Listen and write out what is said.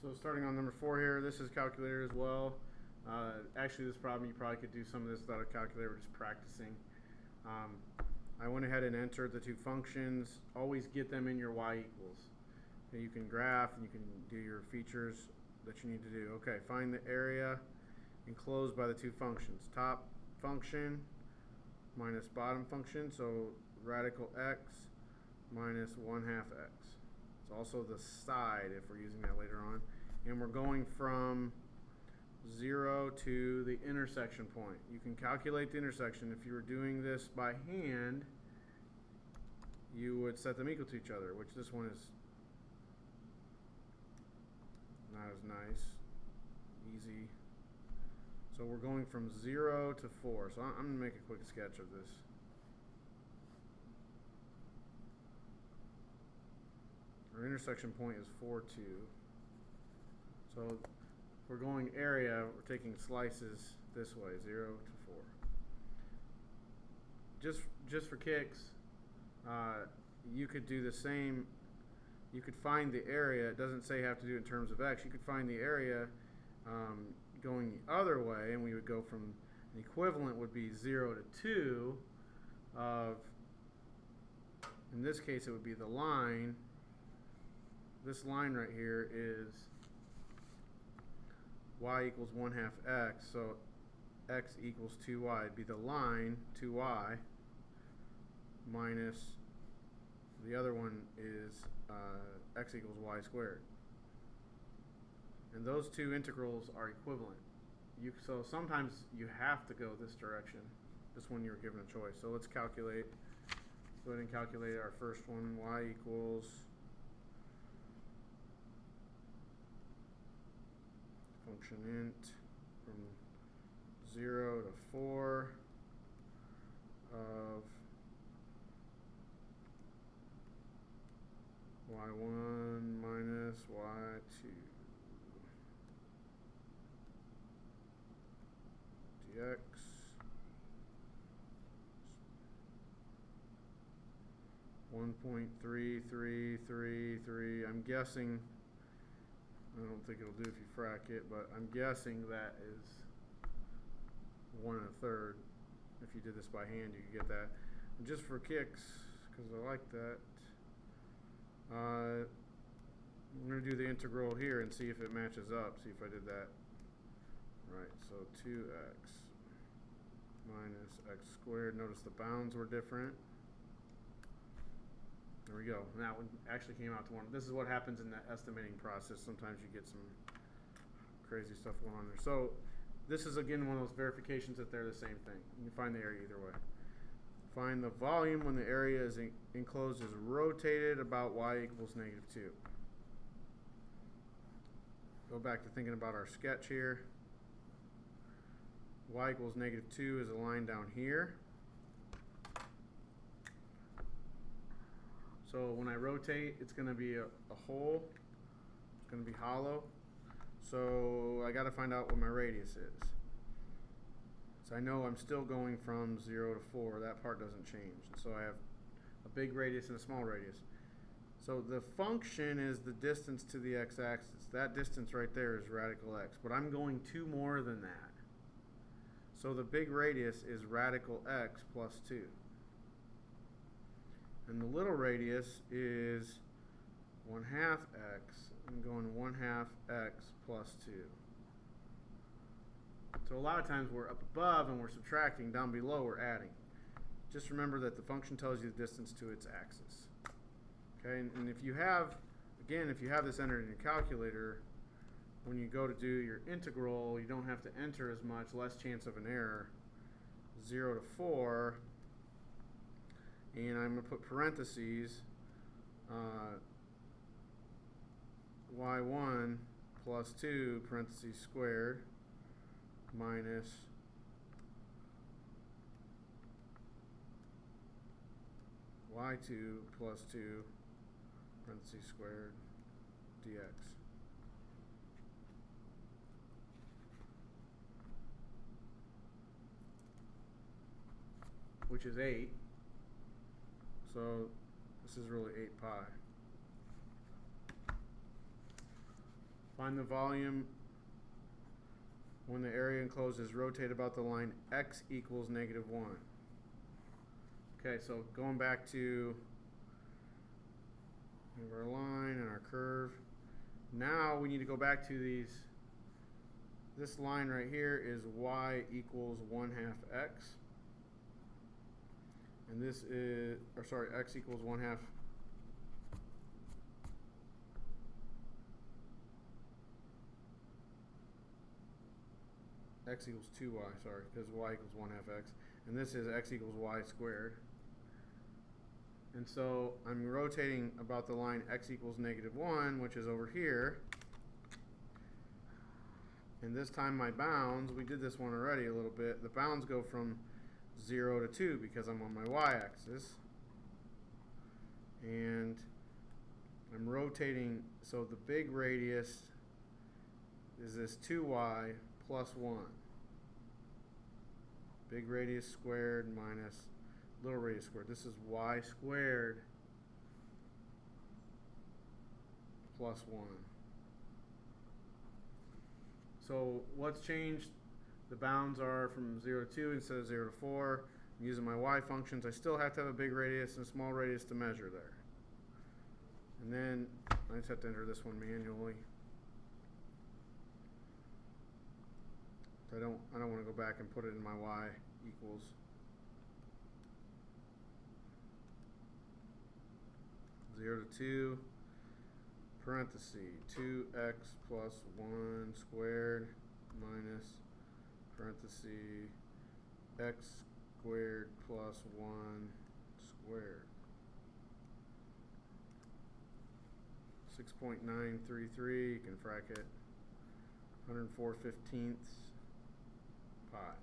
So starting on number 4 here, this is calculator as well. Actually, this problem, you probably could do some of this without a calculator, just practicing. I went ahead and entered the two functions. Always get them in your y equals. Okay, you can graph and you can do your features that you need to do. Okay, find the area enclosed by the two functions. Top function minus bottom function, so radical x minus 1/2 x. It's also the side if we're using that later on. And we're going from 0 to the intersection point. You can calculate the intersection. If you were doing this by hand, you would set them equal to each other, which this one is not as nice. Easy. So we're going from 0 to 4. So I'm going to make a quick sketch of this. Our intersection point is 4, 2. So if we're going area, we're taking slices this way, 0 to 4. Just for kicks, you could do the same. You could find the area. It doesn't say you have to do it in terms of x. You could find the area going the other way, and we would go from, an equivalent would be 0 to 2 of, in this case it would be the line. This line right here is y equals 1/2 x, so x equals 2y. It'd be the line, 2y, minus the other one is x equals y squared. And those two integrals are equivalent. So sometimes you have to go this direction. This one you're given a choice. So let's calculate. Let's go ahead and calculate our first one. Y equals function int from 0 to 4 of y1 minus y2 dx 1.3333. I'm guessing, I don't think it'll do if you frac it, but I'm guessing that is 1 1/3. If you did this by hand, you could get that. And just for kicks, because I like that, I'm going to do the integral here and see if it matches up. See if I did that right. So 2x minus x squared. Notice the bounds were different. There we go. And that one actually came out to 1. This is what happens in the estimating process. Sometimes you get some crazy stuff going on there. So this is, again, one of those verifications that they're the same thing. You can find the area either way. Find the volume when the area is enclosed is rotated about y equals -2. Go back to thinking about our sketch here. Y equals -2 is a line down here. So when I rotate, it's going to be a hole. It's going to be hollow. So I got to find out what my radius is. So I know I'm still going from 0 to 4. That part doesn't change. So I have a big radius and a small radius. So the function is the distance to the x-axis. That distance right there is radical x. But I'm going 2 more than that. So the big radius is radical x plus 2. And the little radius is 1/2 x. I'm going 1/2 x plus 2. So a lot of times we're up above and we're subtracting. Down below we're adding. Just remember that the function tells you the distance to its axis. Okay, and if you have, again, if you have this entered in your calculator, when you go to do your integral, you don't have to enter as much, less chance of an error. 0 to 4. And I'm going to put parentheses, y1 plus 2 parentheses squared minus y2 plus 2 parentheses squared dx. Which is 8. So this is really 8 pi. Find the volume when the area enclosed is rotated about the line x equals -1. Okay, so going back to our line and our curve. Now we need to go back to these. This line right here is y equals 1/2 x. And this is, or sorry, x equals 1/2. X equals 2y, sorry, because y equals 1/2 x. And this is x equals y squared. And so I'm rotating about the line x equals -1, which is over here. And this time my bounds, we did this one already a little bit, the bounds go from 0 to 2 because I'm on my y-axis. And I'm rotating, so the big radius is this 2y plus 1. Big radius squared minus little radius squared. This is y squared plus 1. So what's changed? The bounds are from 0 to 2 instead of 0 to 4. I'm using my y functions. I still have to have a big radius and a small radius to measure there. And then I just have to enter this one manually. I don't want to go back and put it in my y equals. Zero to 2, parenthesis, 2x plus 1 squared minus parenthesis x squared plus 1 squared. 6.933, you can frac it, 104/15 pi.